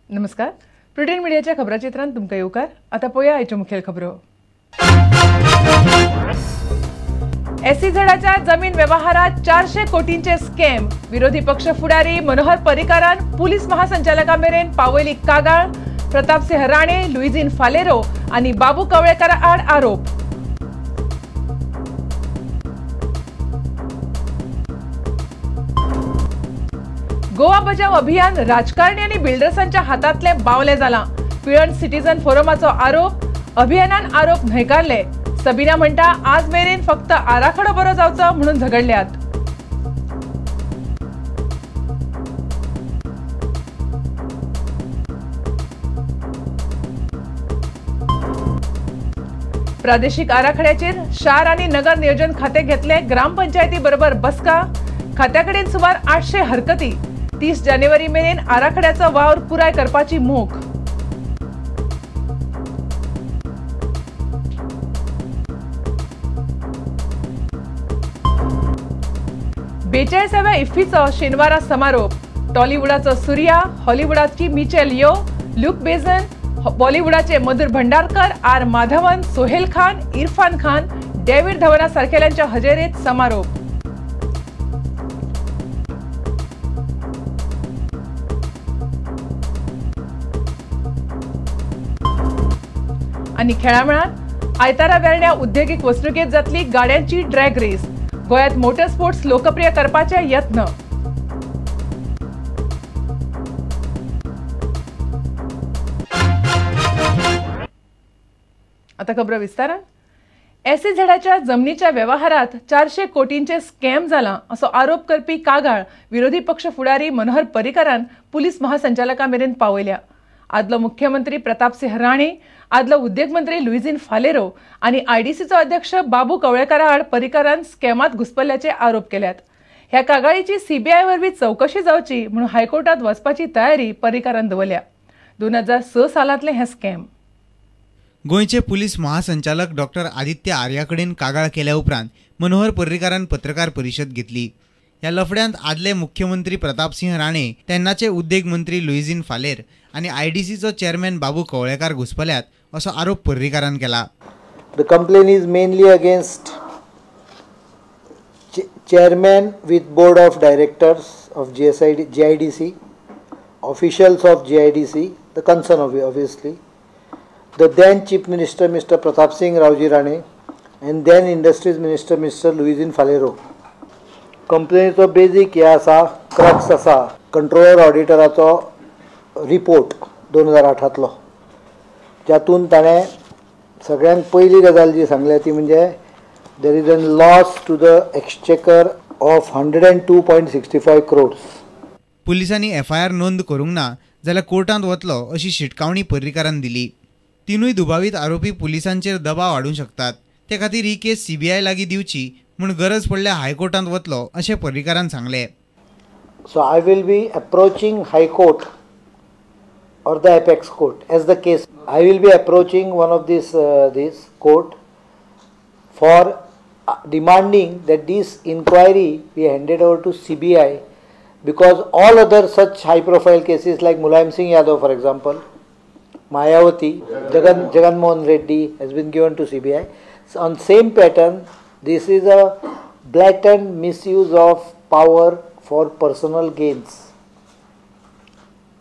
नमस्कार. प्रुडेंट मीडियाच्या खबराचित्रांत तुमकां येवकार. आता पळोवया आयच्यो मुखेल खबरो. एसीझेडाच्या जमीन व्यवहारात 400 कोटींचे स्कॅम. विरोधी पक्ष फुडारी मनोहर पर्रीकारान पुलीस महासंचालकामेरेन पावयली कागाळ. प्रतापसिंह राणे, लुईझीन फालेरो आनी बाबू कवळेकारा आड आरोप. गोवा बचाव अभियान राजकारणी आणि बिल्डर्सांच्या हातातले बावले जाला. पिळण सिटीजन फोरमाचो आरोप. अभियानान आरोप न्हयकारले. सबीना म्हणटा आज मेरेन फक्त आराखडो बरो जावचो म्हणून झगडल्यात. प्रादेशिक आराखड्याचेर शार आणि नगर नियोजन खाते घेतले. ग्रामपंचायती बरोबर बसका. खात्याकडेन सुमार 800 हरकती. 30 जानेवारी मेरेन आराखड्याचो वावर पुराय करपाची मोख. बेचाळीसाव्या इफ्फीचो शेनवारा समारोप. टॉलिवूडाचो सूर्या, हॉलिवूडाची मिचेल यो, लुक बेझन, बॉलिवूडाचे मधुर भंडारकर, आर माधवन, सोहेल खान, इरफान खान, डेव्हिड धवना सारखेल्यांच्या हजेरेत समारोप. आणि खेळामळात आयतारा वेळण्या उद्योगिक वसणुकेत जातली गाड्यांची ड्रॅग रेस. गोयात मोटर स्पोर्ट्स लोकप्रिय करपाचे यत्न. आता खबर विस्तारान. एसीझेडाच्या जमनीच्या व्यवहारात 400 कोटींचे स्कॅम जाला असो आरोप करपी कागाळ विरोधी पक्ष फुडारी मनोहर पर्रीकारान पुलीस महासंचालकामेरेन पावयल्या. आदलो मुख्यमंत्री प्रतापसिंह राणे, आदलो उद्योग मंत्री लुईझीन फालेरो आणि आयडीसीचो अध्यक्ष बाबू कवळेकारा आड पर्रीकारान स्कॅमात घुसपल्ल्याचे आरोप केल्यात. ह्या कागाळीची सीबीआय वरवीं चौकशी जावची म्हणून हायकोर्टात वचपाची तयारी पर्रीकारान दवरल्या. 2006 सालांतले हे स्कॅम. गोंयचे पुलीस महासंचालक डॉक्टर आदित्य आर्या कडेन कागाळ केल्या उपरांत मनोहर पर्रीकारान पत्रकार परिशद घेतली. ह्या लफड्यांत आदले मुख्यमंत्री प्रतापसिंह राणे, तेन्नाचे उद्योग मंत्री लुईझीन फालेर आणि आयडीसीचो चेअरमॅन बाबू कवळेकार घुसपल्यात असो आरोप पर्रीकारान केला. The complaint is mainly against chairman with board of directors of GIDC, officials of GIDC, the concern obviously, the then Chief Minister Mr. Pratap Singh Raoji Rane and then Industries Minister Mr. Lluisin Falero. कंपनीचो basic हे आसा, crux आसा controller ऑडिटराचो report 2008तलो, जातून ताणें सगळ्यांत पयली गजाल जी सांगल्या ती म्हणजे there is a loss to the exchequer of 102.65 crores. पुलिसांनी FIR नोंद करूंक ना जाल्यार कोर्टांत वतलो अशी शिटकावणी पर्रीकारान दिली. तिनूय दुबावीत आरोपी पुलिसांचेर दबाव हाडूंक शकतात. ते खातीर ही केस CBI लागीं दिवची म्हूण गरज पडल्यार हायकोर्टांत वतलो अशें पर्रीकारान सांगलें. So I will be approaching High Court or the Apex Court as the case. I will be approaching one of this court for demanding that this inquiry be handed over to CBI, because all other such high profile cases like Mulayam Singh Yadav, for example, Mayawati, Jagan Mohan Reddy has been given to CBI. So on same pattern, this is a blatant misuse of power for personal gains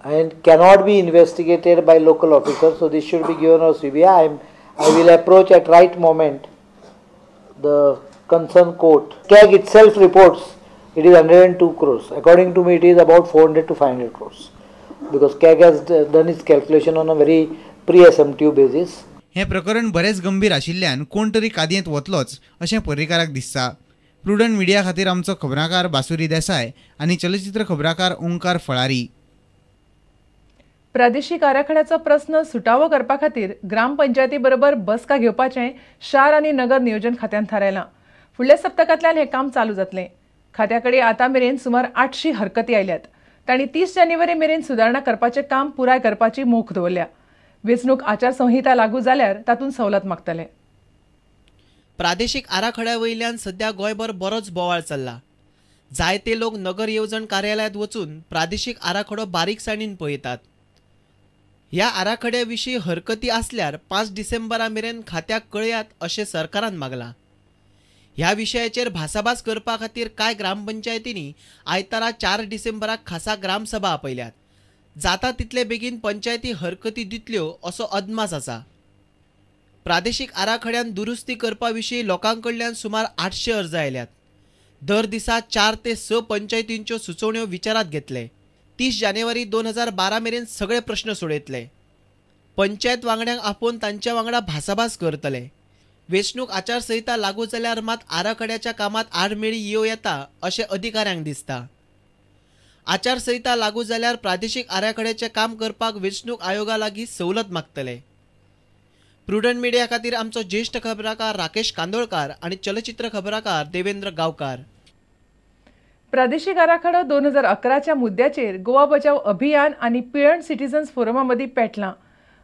and cannot be investigated by local officers. So this should be given to CBI. I will approach at right moment the concerned court. CAG itself reports it is 102 crores. According to me, it is about 400 to 500 crores. Because CAG has done its calculation on a very pre-assumptive basis. हे प्रकरण बरेच गंभीर आशिल्ल्यान कोण तरी कादयेंत वतलोच अशें पर्रीकाराक दिसता. Prudent media खातीर आमचो खबराकार बासुरी देसाय आनी चलचित्र खबराकार ओंकार फळारी. प्रादेशीक आराखड्याचो प्रस्न सुटावो करपा खातीर ग्रामपंचायती बरोबर बसका घेवपाचें शार आनी नगर नियोजन खात्यान थारायलां. फुडल्या सप्तकांतल्यान हें काम चालू जातलें. खात्या कडेन आतां मेरेन सुमार 800 हरकती आयल्यात. तांणी 30 जानेवारी मेरेन सुदारणा करपाचें काम पुराय करपाची मोख दवरल्या. वेंचणूक आचारसंहिता लागू जाल्यार तातूंत सवलत मागतले. प्रादेशीक आराखड्या वयल्यान सध्या गोंयभर बरोच बोवाळ चल्ला. जायते लोक नगर येवजण कार्यालयांत वचून प्रादेशीक आराखडो बारीकसाणीन पळयतात. ह्या आराखड्या विशीं हरकती आसल्यार 5 डिसेंबरा मेरेन खात्याक कळयात अशें सरकारान मागलां. ह्या विशयाचेर भासाभास करपा खातीर कांय ग्रामपंचायतींनी आयतारा 4 डिसेंबराक खासा ग्रामसभा आपयल्यात. जाता तितले बेगीन पंचायती हरकती दितल्यो असो अदमास आसा. प्रादेशीक आराखड्यान दुरुस्ती करपा विशीं लोकांकडल्यान सुमार 800 अर्ज आयल्यात. दर दिसा 4 ते 6 पंचायतींच्यो सुचोवण्यो विचारात घेतले. 30 जानेवारी 2012 मेरेन सगळे प्रश्न सोडयतले. पंचायत वांगड्यांक आपोवन तांच्या वांगडा भासाभास करतले. वेंचणूक आचारसंहिता लागू जाल्यार मात आराखड्याच्या कामात आडमेळी येवं येता अशें अधिकाऱ्यांक दिसता. आचारसंहिता लागू जाल्यार प्रादेशीक आराखड्याचें काम करपाक वेंचणूक आयोगा लागीं सवलत मागतले. प्रुडंट मिडिया खातीर आमचो ज्येश्ठ खबराकार राकेश कांदोळकार आनी चलचित्र खबराकार देवेंद्र गांवकार. प्रादेशीक आराखडो 2011च्या मुद्द्याचेर गोवा बचाव अभियान आनी पिळण सिटीजन्स फोरमा मदीं पेटलां.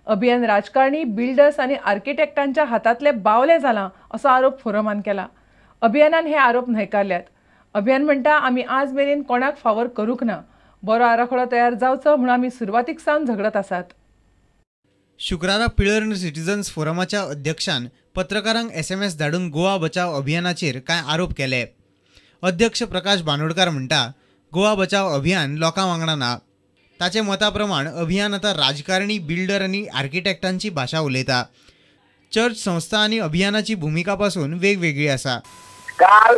अभियान राजकारणी, बिल्डर्स आनी आर्किटेक्टांच्या हातांतले बावले जालां असो आरोप फोरमान केला. अभियानान हे आरोप न्हयकारल्यात. अभियान म्हणटा आमी आज मेरेन कोणाक फावोर करूंक ना. बरो आराखडो तयार जावचो म्हूण आमी सुरवातीक सावन झगडत आसात. शुक्रारा पिळर्ण सिटीजन्स फोरमाच्या अध्यक्षान पत्रकारांक SMS धाडून गोवा बचाव अभियानाचेर कांय आरोप केले. अध्यक्ष प्रकाश बांदोडकार म्हणटा गोवा बचाव अभियान लोकां वांगडा ना. ताचे मता प्रमाण अभियान आतां राजकारणी, बिल्डर आनी आर्किटेक्टांची भाशा उलयता. चर्च संस्था आनी अभियानाची भुमिका पासून वेगवेगळी आसा. काल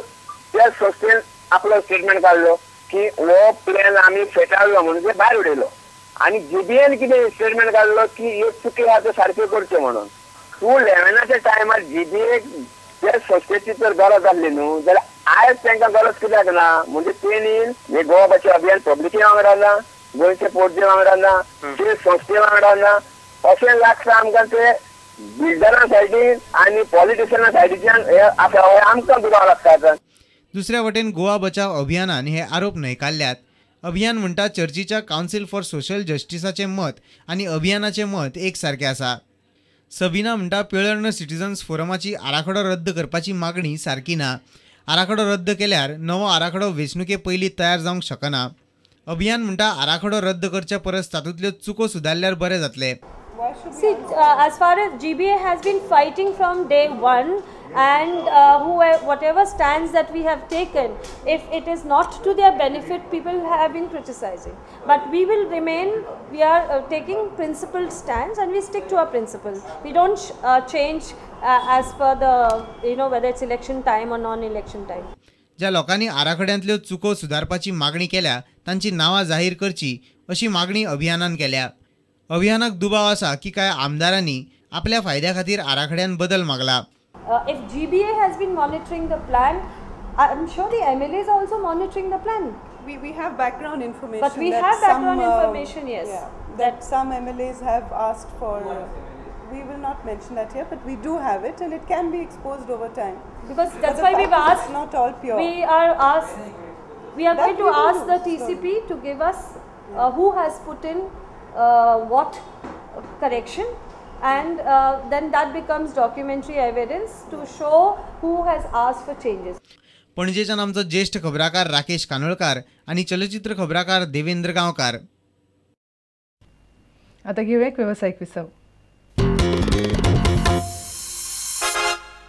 त्या संस्थेन आपलो स्टेटमेंट काढलो की हो प्लॅन आमी फेटाळलो म्हणून ते भायर उडयलो आनी जीबीएन कितें स्टेटमेंट काढलो की ह्यो चुकी आहा त्यो सारक्यो करच्यो म्हणून. 2011च्या टायमार जीबीएक त्या संस्थेची जर गरज आसली न्हू जाल्यार आयज तांकां गरज कित्याक ना. म्हणजे तेणी गोवा बचाव अभियान पब्लिके वांगडा ना, गोंयचे पोटजे वांगडा ना, ते संस्थे वांगडा ना अशें लागता आमकां. ते बिल्डरां सायडीन आनी पॉलिटिशियना सायडीच्यान आमकां दुबाव लागता. दुसऱ्या वटेन गोवा बचाव अभियानान हे आरोप न्हयकारल्यात. अभियान म्हणटा चर्चीच्या कावन्सील फॉर सोशल जस्टिसाचें मत आनी अभियानाचें मत एक सारकें आसा. सबीना म्हणटा पिळर्ण सिटीजन्स फोरमाची आराखडो रद्द करपाची मागणी सारकी ना. आराखडो रद्द केल्यार नवो आराखडो वेंचणुके पयलीं तयार जावंक शकना. अभियान म्हणटा आराखडो रद्द करचे परस तातूंतल्यो चुको सुदारल्यार बरें जातलें. See, as far as GBA has been fighting from day one, and whatever stands that we have taken, if it is not to their benefit, people have been criticizing. But we will remain. We are taking principled stands, and we stick to our principle. We don't change as per the whether it's election time or non-election time. ज्या लोकांनी आराखड्यांतल्यो चुको सुदारपाची मागणी केल्या तांची नांवां जाहीर करची अशी मागणी अभियानान केल्या. अभियानाक दुबाव आसा की काय आमदारांनी आपल्या फायद्या खातीर आराखड्यान बदल मागला. If GBA has been monitoring the plan, I'm sure the MLA is also monitoring the plan. We have background information. But we have background information, yes. Yeah, that some MLAs have asked for. We will not mention that here, but we do have it, and it can be exposed over time. Because that's why we've asked. It's not all pure. We are going to ask the TCP to give us who has put in what correction, and then that becomes documentary evidence to show who has asked for changes. पणजेच्यान आमचो ज्येष्ठ खबराकार राकेश कानोळकार आनी चलचित्र खबराकार देवेंद्र गांवकार. आता घेऊया एक व्यावसायिक विसव.